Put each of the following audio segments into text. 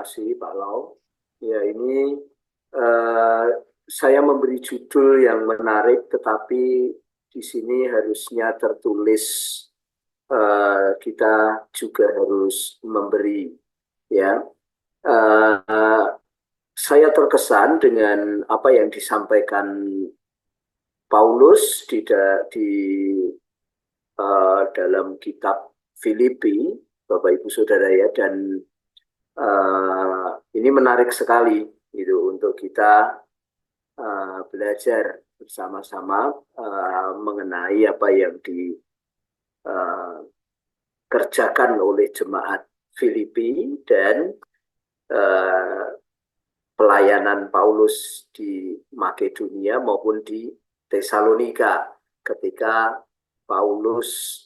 kasih Pak Lau. Ya, ini eh, saya memberi judul yang menarik, tetapi di sini harusnya tertulis kita juga harus memberi. Ya, Eh, saya terkesan dengan apa yang disampaikan Paulus di dalam kitab Filipi, Bapak Ibu Saudara ya, dan ini menarik sekali gitu untuk kita belajar bersama-sama mengenai apa yang dikerjakan oleh jemaat Filipi dan uh, pelayanan Paulus di Makedonia maupun di Tesalonika ketika Paulus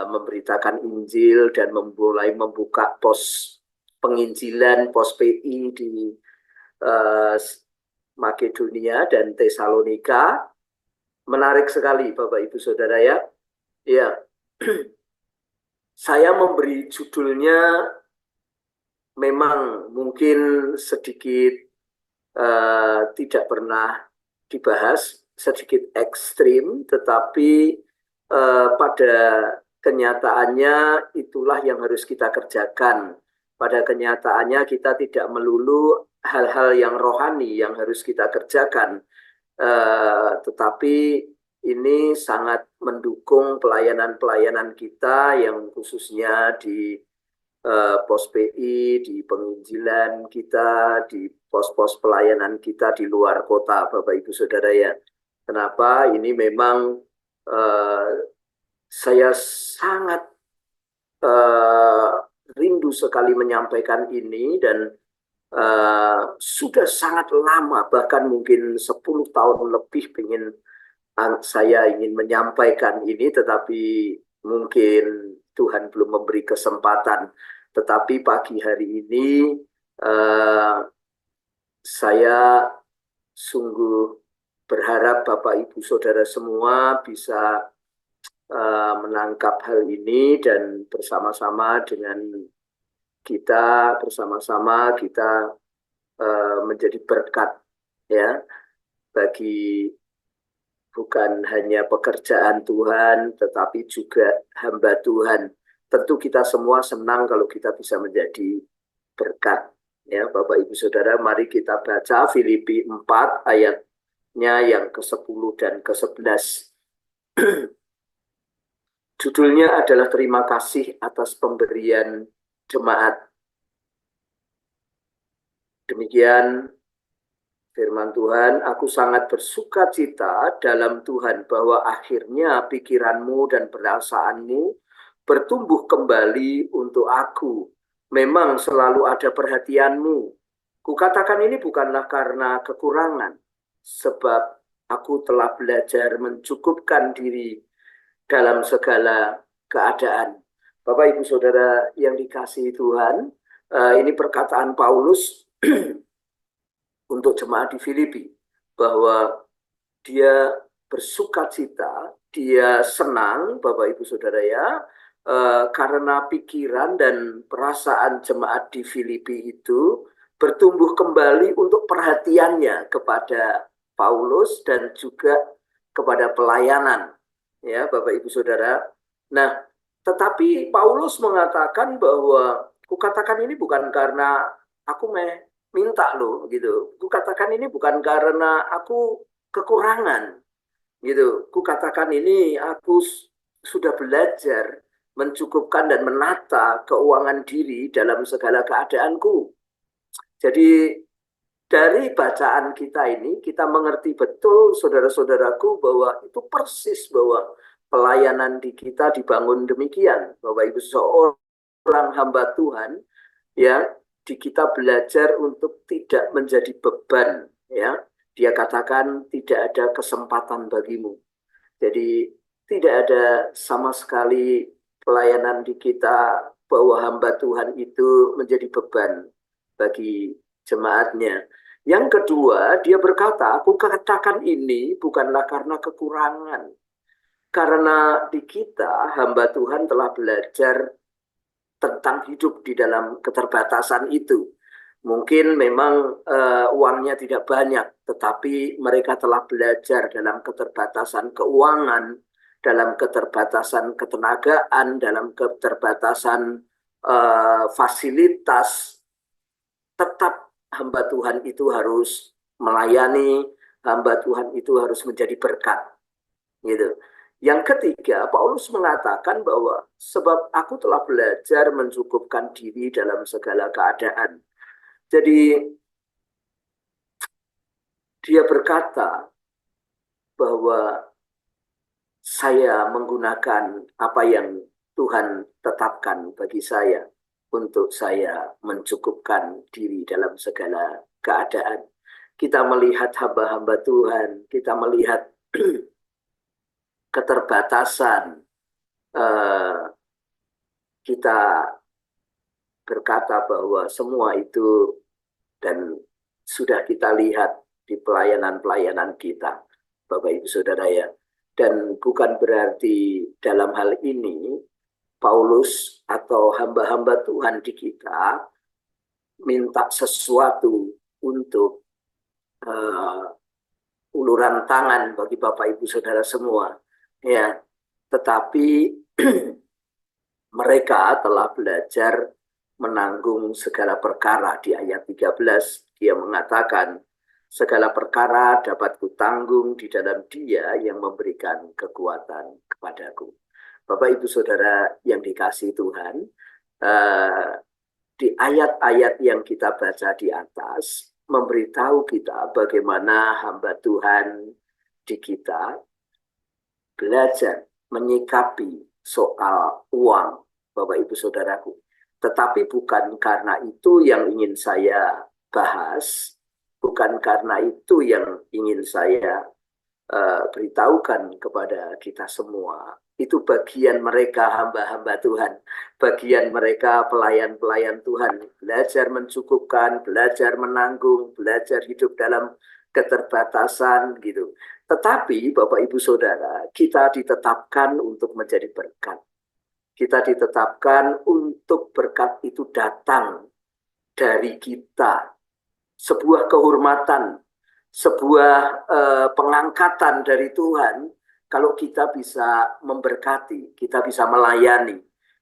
memberitakan Injil dan mulai membuka pos penginjilan, pos PI di Makedonia dan Tesalonika. Menarik sekali Bapak Ibu Saudara ya. Ya. Saya memberi judulnya memang mungkin sedikit tidak pernah dibahas, sedikit ekstrim, tetapi pada kenyataannya itulah yang harus kita kerjakan. Pada kenyataannya kita tidak melulu hal-hal yang rohani yang harus kita kerjakan, tetapi ini sangat mendukung pelayanan-pelayanan kita yang khususnya di pos PI, di penginjilan kita, di pos-pos pelayanan kita di luar kota, Bapak Ibu Saudara ya. Kenapa? Ini memang saya sangat rindu sekali menyampaikan ini dan sudah sangat lama, bahkan mungkin 10 tahun lebih saya ingin menyampaikan ini, tetapi mungkin Tuhan belum memberi kesempatan. Tetapi pagi hari ini saya sungguh berharap Bapak Ibu Saudara semua bisa menangkap hal ini dan bersama-sama dengan kita, bersama-sama kita menjadi berkat ya bagi bukan hanya pekerjaan Tuhan, tetapi juga hamba Tuhan. Tentu kita semua senang kalau kita bisa menjadi berkat. Ya, Bapak Ibu Saudara, mari kita baca Filipi 4 ayatnya yang ke-10 dan ke-11. Judulnya adalah terima kasih atas pemberian jemaat. Demikian firman Tuhan, aku sangat bersuka cita dalam Tuhan bahwa akhirnya pikiranmu dan perasaanmu bertumbuh kembali untuk aku. Memang selalu ada perhatianmu. Kukatakan ini bukanlah karena kekurangan, sebab aku telah belajar mencukupkan diri dalam segala keadaan. Bapak Ibu Saudara yang dikasihi Tuhan, ini perkataan Paulus untuk jemaat di Filipi, bahwa dia bersuka cita, dia senang, Bapak Ibu Saudara ya, karena pikiran dan perasaan jemaat di Filipi itu bertumbuh kembali untuk perhatiannya kepada Paulus dan juga kepada pelayanan, ya Bapak Ibu Saudara. Nah, tetapi Paulus mengatakan bahwa kukatakan ini bukan karena aku minta loh gitu. Kukatakan ini bukan karena aku kekurangan gitu. Kukatakan ini aku sudah belajar mencukupkan dan menata keuangan diri dalam segala keadaanku. Jadi dari bacaan kita ini kita mengerti betul saudara-saudaraku bahwa itu persis bahwa pelayanan di kita dibangun demikian. Bapak Ibu, seorang hamba Tuhan ya, di kita belajar untuk tidak menjadi beban ya. Dia katakan tidak ada kesempatan bagimu. Jadi tidak ada sama sekali pelayanan di kita bahwa hamba Tuhan itu menjadi beban bagi jemaatnya. Yang kedua, dia berkata, aku katakan ini bukanlah karena kekurangan. Karena di kita hamba Tuhan telah belajar tentang hidup di dalam keterbatasan itu. Mungkin memang uangnya tidak banyak, tetapi mereka telah belajar dalam keterbatasan keuangan, dalam keterbatasan ketenagaan, dalam keterbatasan fasilitas. Tetap hamba Tuhan itu harus melayani, hamba Tuhan itu harus menjadi berkat. Gitu. Yang ketiga, Paulus mengatakan bahwa sebab aku telah belajar mencukupkan diri dalam segala keadaan. Jadi dia berkata bahwa saya menggunakan apa yang Tuhan tetapkan bagi saya untuk saya mencukupkan diri dalam segala keadaan. Kita melihat hamba-hamba Tuhan, kita melihat keterbatasan, kita berkata bahwa semua itu dan sudah kita lihat di pelayanan-pelayanan kita, Bapak Ibu Saudara ya. Dan bukan berarti dalam hal ini Paulus atau hamba-hamba Tuhan di kita minta sesuatu untuk uluran tangan bagi Bapak Ibu Saudara semua. Ya, tetapi mereka telah belajar menanggung segala perkara. Di ayat 13 dia mengatakan, segala perkara dapat kutanggung di dalam Dia yang memberikan kekuatan kepadaku. Bapak Ibu Saudara yang dikasihi Tuhan, di ayat-ayat yang kita baca di atas memberitahu kita bagaimana hamba Tuhan di kita belajar menyikapi soal uang, Bapak Ibu Saudaraku. Tetapi bukan karena itu yang ingin saya bahas, bukan karena itu yang ingin saya beritahukan kepada kita semua. Itu bagian mereka hamba-hamba Tuhan, bagian mereka pelayan-pelayan Tuhan, belajar mencukupkan, belajar menanggung, belajar hidup dalam keterbatasan gitu. Tetapi Bapak Ibu Saudara, kita ditetapkan untuk menjadi berkat. Kita ditetapkan untuk berkat itu datang dari kita. Sebuah kehormatan, sebuah pengangkatan dari Tuhan kalau kita bisa memberkati, kita bisa melayani,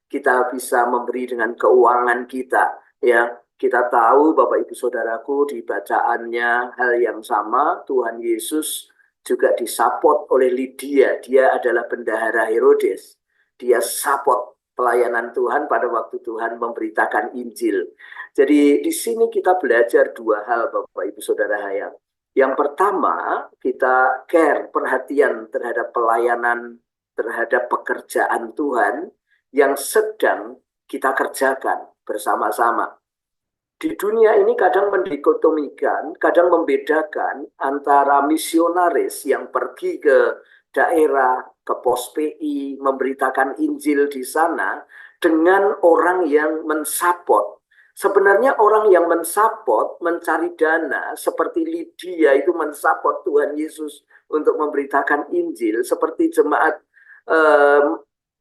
kita bisa memberi dengan keuangan kita. Ya, kita tahu Bapak Ibu Saudaraku di bacaannya hal yang sama, Tuhan Yesus juga disapot oleh Lydia. Dia adalah bendahara Herodes. Dia sapot pelayanan Tuhan pada waktu Tuhan memberitakan Injil. Jadi di sini kita belajar dua hal Bapak Ibu Saudara hayang. Yang pertama, kita care, perhatian terhadap pelayanan, terhadap pekerjaan Tuhan yang sedang kita kerjakan bersama-sama. Di dunia ini kadang mendikotomikan, kadang membedakan antara misionaris yang pergi ke daerah, ke pos PI, memberitakan Injil di sana, dengan orang yang mensapot. Sebenarnya orang yang mensapot, mencari dana, seperti Lydia itu mensapot Tuhan Yesus untuk memberitakan Injil, seperti jemaat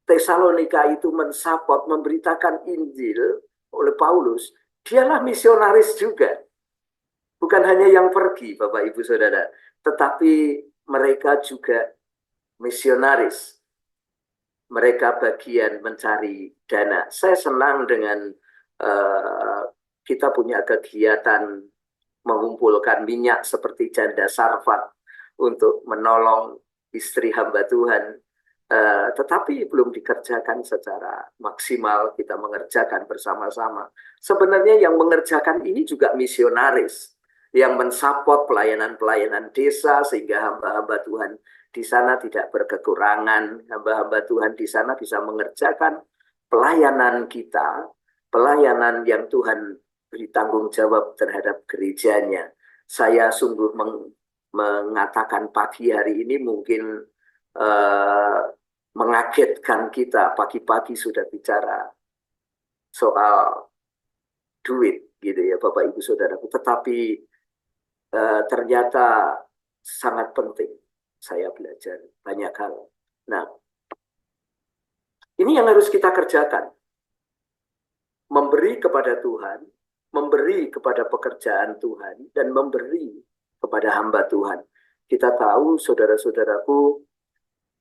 Tesalonika itu mensapot, memberitakan Injil oleh Paulus. Dialah misionaris juga. Bukan hanya yang pergi, Bapak Ibu Saudara, tetapi mereka juga misionaris. Mereka bagian mencari dana. Saya senang dengan kita punya kegiatan mengumpulkan minyak seperti janda Sarfat untuk menolong istri hamba Tuhan. Tetapi belum dikerjakan secara maksimal, kita mengerjakan bersama-sama. Sebenarnya yang mengerjakan ini juga misionaris, yang mensapot pelayanan-pelayanan desa sehingga hamba-hamba Tuhan di sana tidak berkekurangan, hamba-hamba Tuhan di sana bisa mengerjakan pelayanan kita, pelayanan yang Tuhan beri tanggung jawab terhadap gerejanya. Saya sungguh mengatakan pagi hari ini mungkin mengagetkan kita, pagi-pagi sudah bicara soal duit gitu ya Bapak Ibu Saudaraku, tetapi ternyata sangat penting. Saya belajar banyak hal. Nah, ini yang harus kita kerjakan. memberi kepada Tuhan, memberi kepada pekerjaan Tuhan, dan memberi kepada hamba Tuhan. Kita tahu, saudara-saudaraku,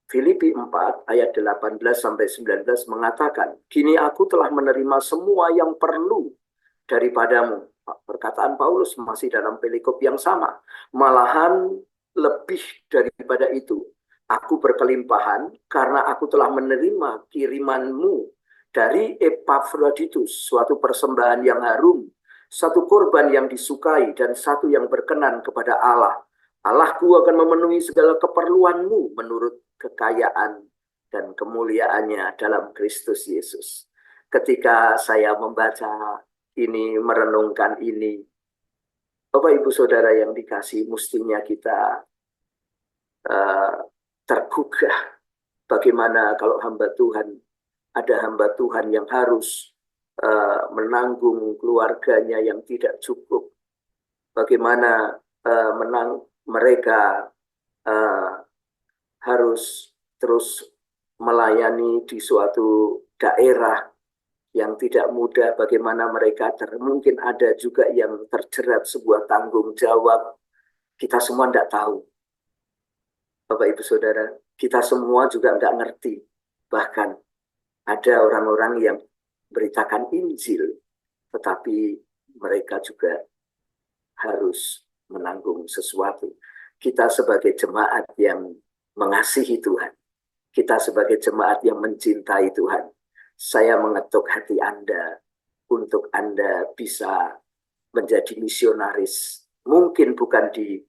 Filipi 4 ayat 18-19 mengatakan, "Kini aku telah menerima semua yang perlu daripadamu." Perkataan Paulus masih dalam perikop yang sama. Malahan lebih daripada itu, aku berkelimpahan karena aku telah menerima kirimanmu dari Epafroditus, suatu persembahan yang harum, satu korban yang disukai, dan satu yang berkenan kepada Allah. Allahku akan memenuhi segala keperluanmu menurut kekayaan dan kemuliaannya dalam Kristus Yesus. Ketika saya membaca ini, merenungkan ini, Bapak Ibu Saudara yang dikasih, mestinya kita tergugah bagaimana kalau hamba Tuhan, ada hamba Tuhan yang harus menanggung keluarganya yang tidak cukup, bagaimana mereka harus terus melayani di suatu daerah yang tidak mudah, bagaimana mereka mungkin ada juga yang terjerat sebuah tanggung jawab. Kita semua tidak tahu, Bapak Ibu Saudara, kita semua juga nggak ngerti. Bahkan ada orang-orang yang beritakan Injil, tetapi mereka juga harus menanggung sesuatu. Kita sebagai jemaat yang mengasihi Tuhan, kita sebagai jemaat yang mencintai Tuhan, saya mengetuk hati Anda untuk Anda bisa menjadi misionaris. Mungkin bukan di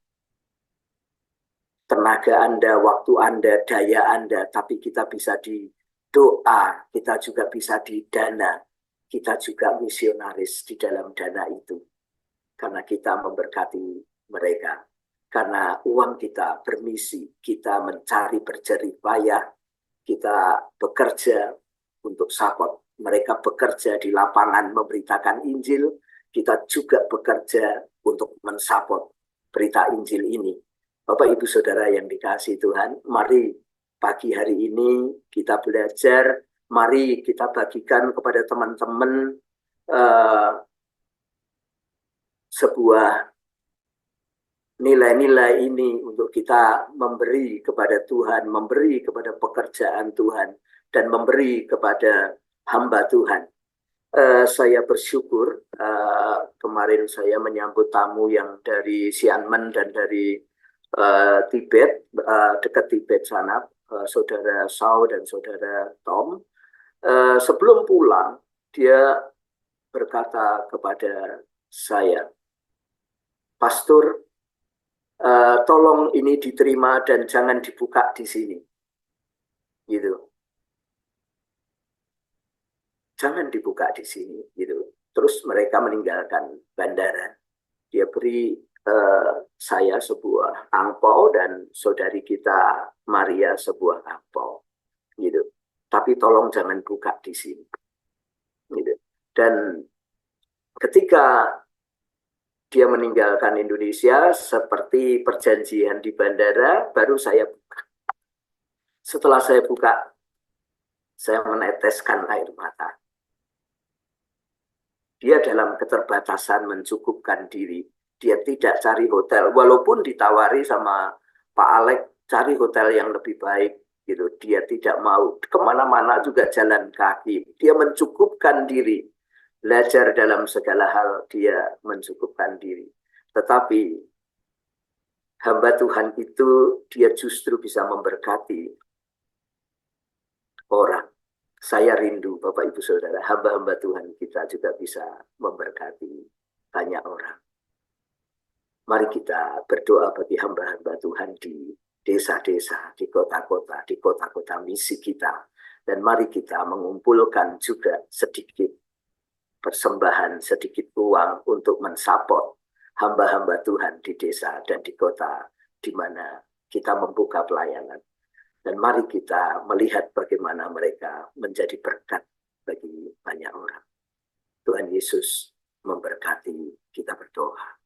tenaga Anda, waktu Anda, daya Anda, tapi kita bisa di doa, kita juga bisa di dana, kita juga misionaris di dalam dana itu. Karena kita memberkati mereka. Karena uang kita bermisi, kita mencari berjerih payah, kita bekerja untuk support. Mereka bekerja di lapangan memberitakan Injil, kita juga bekerja untuk mensupport berita Injil ini. Bapak Ibu Saudara yang dikasihi Tuhan, mari pagi hari ini kita belajar, mari kita bagikan kepada teman-teman sebuah nilai-nilai ini untuk kita memberi kepada Tuhan, memberi kepada pekerjaan Tuhan, dan memberi kepada hamba Tuhan. Saya bersyukur kemarin saya menyambut tamu yang dari Xiamen dan dari Tibet, dekat Tibet sana, Saudara Sao dan Saudara Tom. Sebelum pulang, dia berkata kepada saya, "Pastor, tolong ini diterima dan jangan dibuka di sini." Gitu. Jangan dibuka di sini, gitu. Terus mereka meninggalkan bandara. Dia beri saya sebuah angpau dan saudari kita Maria sebuah angpau, gitu. Tapi tolong jangan buka di sini, gitu. Dan ketika dia meninggalkan Indonesia, seperti perjanjian di bandara, baru saya buka. Setelah saya buka, saya meneteskan air mata. Dia dalam keterbatasan mencukupkan diri. Dia tidak cari hotel, walaupun ditawari sama Pak Alek cari hotel yang lebih baik, gitu. Dia tidak mau. Kemana-mana juga jalan kaki. Dia mencukupkan diri. Belajar dalam segala hal, dia mencukupkan diri. Tetapi hamba Tuhan itu, dia justru bisa memberkati orang. Saya rindu, Bapak Ibu Saudara, hamba-hamba Tuhan kita juga bisa memberkati banyak orang. Mari kita berdoa bagi hamba-hamba Tuhan di desa-desa, di kota-kota, di kota-kota misi kita. Dan mari kita mengumpulkan juga sedikit persembahan, sedikit uang untuk mensupport hamba-hamba Tuhan di desa dan di kota di mana kita membuka pelayanan. Dan mari kita melihat bagaimana mereka menjadi berkat bagi banyak orang. Tuhan Yesus memberkati. Kita berdoa.